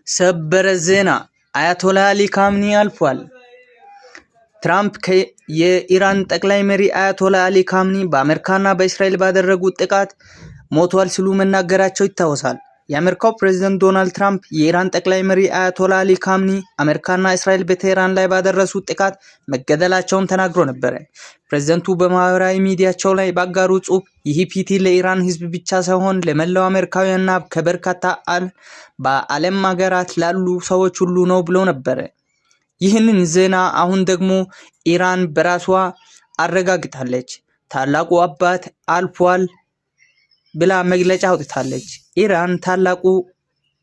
ሰበር ዜና አያቶላ አሊ ካምኒ አልፏል። ትራምፕ የኢራን ጠቅላይ መሪ አያቶላ አሊ ካምኒ በአሜሪካና በእስራኤል ባደረጉት ጥቃት ሞቷል ሲሉ መናገራቸው ይታወሳል። የአሜሪካው ፕሬዝዳንት ዶናልድ ትራምፕ የኢራን ጠቅላይ መሪ አያቶላ አሊ ካምኒ አሜሪካና እስራኤል በቴህራን ላይ ባደረሱት ጥቃት መገደላቸውን ተናግሮ ነበር። ፕሬዝዳንቱ በማህበራዊ ሚዲያቸው ላይ ባጋሩ ጽሑፍ ይህ ፒቲ ለኢራን ህዝብ ብቻ ሳይሆን ለመላው አሜሪካውያንና ከበርካታ በዓለም ሀገራት ላሉ ሰዎች ሁሉ ነው ብሎ ነበር። ይህንን ዜና አሁን ደግሞ ኢራን በራሷ አረጋግጣለች። ታላቁ አባት አልፏል ብላ መግለጫ አውጥታለች። ኢራን ታላቁ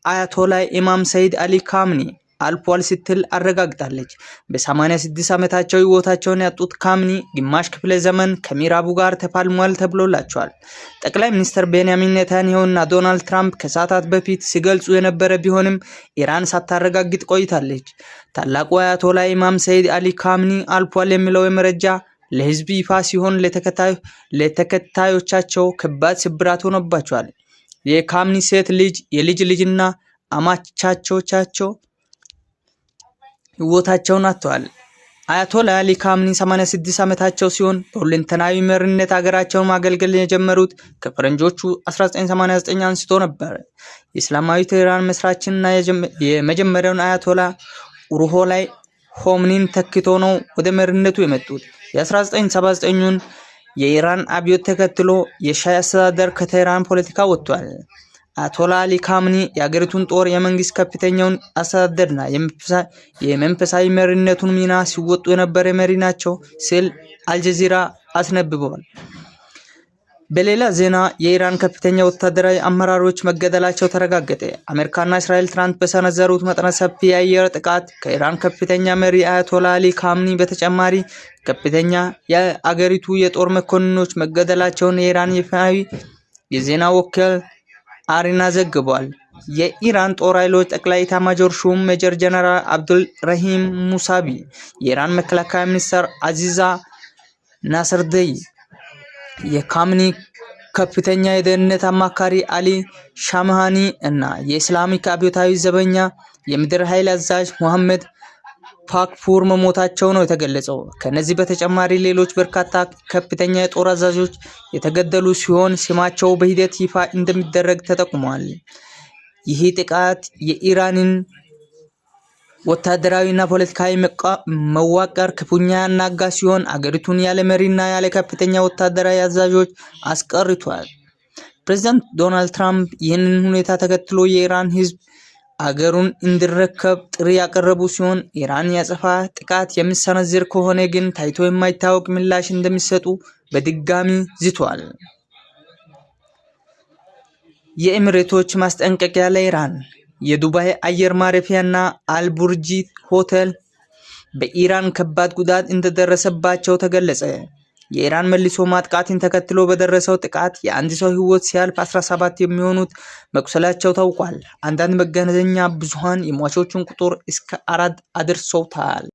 አያቶላ ኢማም ሰይድ አሊ ካምኒ አልፏል ስትል አረጋግጣለች። በ86 ዓመታቸው ህይወታቸውን ያጡት ካምኒ ግማሽ ክፍለ ዘመን ከምዕራቡ ጋር ተፋልሟል ተብሎላቸዋል። ጠቅላይ ሚኒስትር ቤንያሚን ኔታንያሁና ዶናልድ ትራምፕ ከሰዓታት በፊት ሲገልጹ የነበረ ቢሆንም ኢራን ሳታረጋግጥ ቆይታለች። ታላቁ አያቶላ ኢማም ሰይድ አሊ ካምኒ አልፏል የሚለው መረጃ ለህዝብ ይፋ ሲሆን ለተከታዮቻቸው ከባድ ስብራት ሆኖባቸዋል። የካምኒ ሴት ልጅ፣ የልጅ ልጅና አማቻቾቻቸው ህይወታቸውን አጥተዋል። አያቶላ አሊ ካምኒ 86 ዓመታቸው ሲሆን በሁለንተናዊ መሪነት ሀገራቸውን ማገልገል የጀመሩት ከፈረንጆቹ 1989 አንስቶ ነበር። የእስላማዊ ኢራን መስራችና የመጀመሪያውን አያቶላ ሩሆላ ሆምኒን ተክቶ ነው ወደ መሪነቱ የመጡት። የ1979ን የኢራን አብዮት ተከትሎ የሻህ አስተዳደር ከቴህራን ፖለቲካ ወጥቷል። አያቶላ አሊ ካምኒ የሀገሪቱን ጦር፣ የመንግስት ከፍተኛውን አስተዳደርና የመንፈሳዊ መሪነቱን ሚና ሲወጡ የነበረ መሪ ናቸው ሲል አልጀዚራ አስነብበዋል። በሌላ ዜና የኢራን ከፍተኛ ወታደራዊ አመራሮች መገደላቸው ተረጋገጠ። አሜሪካና እስራኤል ትናንት በሰነዘሩት መጠነ ሰፊ የአየር ጥቃት ከኢራን ከፍተኛ መሪ አያቶላ አሊ ካምኒ በተጨማሪ ከፍተኛ የአገሪቱ የጦር መኮንኖች መገደላቸውን የኢራን ይፋዊ የዜና ወኪል አሪና ዘግቧል። የኢራን ጦር ኃይሎች ጠቅላይ ኤታማዦር ሹም ሜጀር ጀነራል አብዱል ረሂም ሙሳቢ፣ የኢራን መከላከያ ሚኒስትር አዚዛ ናስርደይ፣ የካምኒ ከፍተኛ የደህንነት አማካሪ አሊ ሻምሃኒ እና የእስላሚክ አብዮታዊ ዘበኛ የምድር ኃይል አዛዥ ሙሐመድ ፓክፉር መሞታቸው ነው የተገለጸው። ከነዚህ በተጨማሪ ሌሎች በርካታ ከፍተኛ የጦር አዛዦች የተገደሉ ሲሆን ስማቸው በሂደት ይፋ እንደሚደረግ ተጠቁሟል። ይህ ጥቃት የኢራንን ወታደራዊና ፖለቲካዊ መዋቅር ክፉኛ ያናጋ ሲሆን አገሪቱን ያለ መሪና ያለ ከፍተኛ ወታደራዊ አዛዦች አስቀርቷል። ፕሬዝዳንት ዶናልድ ትራምፕ ይህንን ሁኔታ ተከትሎ የኢራን ህዝብ አገሩን እንዲረከብ ጥሪ ያቀረቡ ሲሆን ኢራን ያጸፋ ጥቃት የሚሰነዝር ከሆነ ግን ታይቶ የማይታወቅ ምላሽ እንደሚሰጡ በድጋሚ ዝቷል። የኤሚሬቶች ማስጠንቀቂያ ለኢራን። የዱባይ አየር ማረፊያና አልቡርጂ ሆቴል በኢራን ከባድ ጉዳት እንደደረሰባቸው ተገለጸ። የኢራን መልሶ ማጥቃትን ተከትሎ በደረሰው ጥቃት የአንድ ሰው ህይወት ሲያልፍ 17 የሚሆኑት መቁሰላቸው ታውቋል። አንዳንድ መገናኛ ብዙሃን የሟቾቹን ቁጥር እስከ 4 አድርሰውታል።